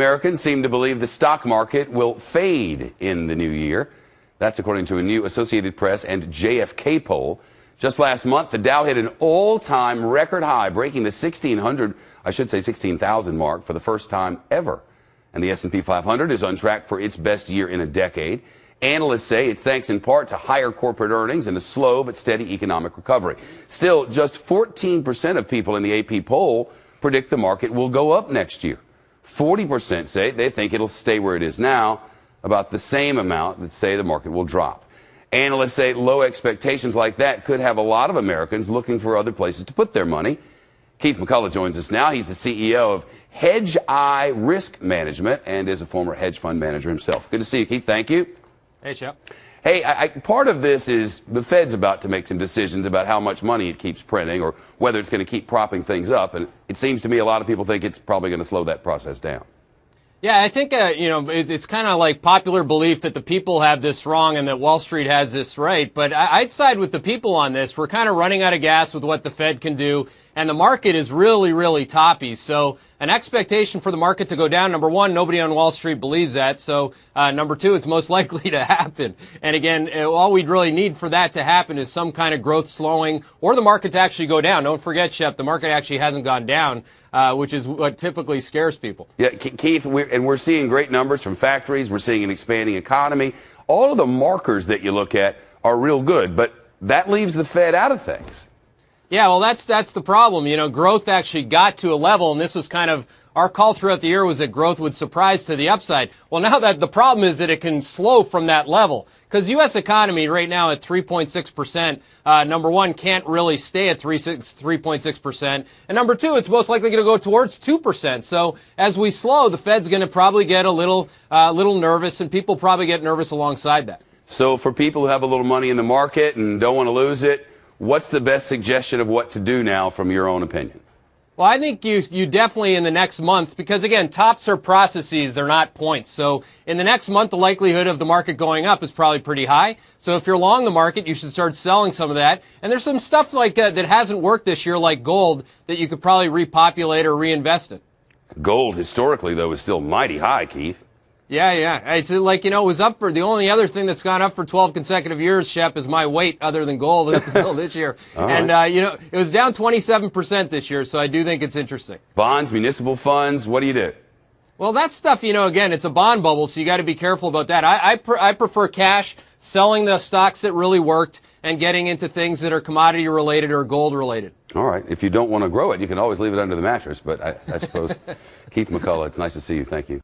Americans seem to believe the stock market will fade in the new year. That's according to a new Associated Press and JFK poll. Just last month, the Dow hit an all-time record high, breaking the 16,000 mark for the first time ever. And the S&P 500 is on track for its best year in a decade. Analysts say it's thanks in part to higher corporate earnings and a slow but steady economic recovery. Still, just 14% of people in the AP poll predict the market will go up next year. 40% say they think it'll stay where it is now, about the same amount that say the market will drop. Analysts say low expectations like that could have a lot of Americans looking for other places to put their money. Keith McCullough joins us now. He's the CEO of Hedge Eye Risk Management and is a former hedge fund manager himself. Good to see you, Keith. Thank you. Hey, Chip. Hey, part of this is the Fed's about to make some decisions about how much money it keeps printing or whether it's going to keep propping things up. And it seems to me a lot of people think it's probably going to slow that process down. Yeah, I think, it's kind of like popular belief that the people have this wrong and that Wall Street has this right. But I'd side with the people on this. We're kind of running out of gas with what the Fed can do. And the market is really, really toppy. So an expectation for the market to go down, number one, nobody on Wall Street believes that. So number two, it's most likely to happen. And again, all we'd really need for that to happen is some kind of growth slowing or the market to actually go down. Don't forget, Shep, the market actually hasn't gone down, which is what typically scares people. Yeah, Keith, we're seeing great numbers from factories. We're seeing an expanding economy. All of the markers that you look at are real good, but that leaves the Fed out of things. Yeah, well, that's the problem. Growth actually got to a level, and this was kind of our call throughout the year was that growth would surprise to the upside. Well, now that the problem is that it can slow from that level because the U.S. economy right now at 3.6%, number one, can't really stay at 3.6%. And number two, it's most likely going to go towards 2%. So as we slow, the Fed's going to probably get a little nervous, and people probably get nervous alongside that. So for people who have a little money in the market and don't want to lose it, what's the best suggestion of what to do now from your own opinion? Well, I think you definitely in the next month, because again, tops are processes, they're not points. So in the next month, the likelihood of the market going up is probably pretty high. So if you're long the market, you should start selling some of that. And there's some stuff like that hasn't worked this year, like gold, that you could probably repopulate or reinvest in. Gold, historically, though, is still mighty high, Keith. Yeah. It's like, it was up for, the only other thing that's gone up for 12 consecutive years, Shep, is my weight other than gold until this year. And, it was down 27% this year, so I do think it's interesting. Bonds, municipal funds, what do you do? Well, that stuff, again, it's a bond bubble, so you got to be careful about that. I prefer cash, selling the stocks that really worked, and getting into things that are commodity related or gold related. All right. If you don't want to grow it, you can always leave it under the mattress, but I suppose, Keith McCullough, it's nice to see you. Thank you.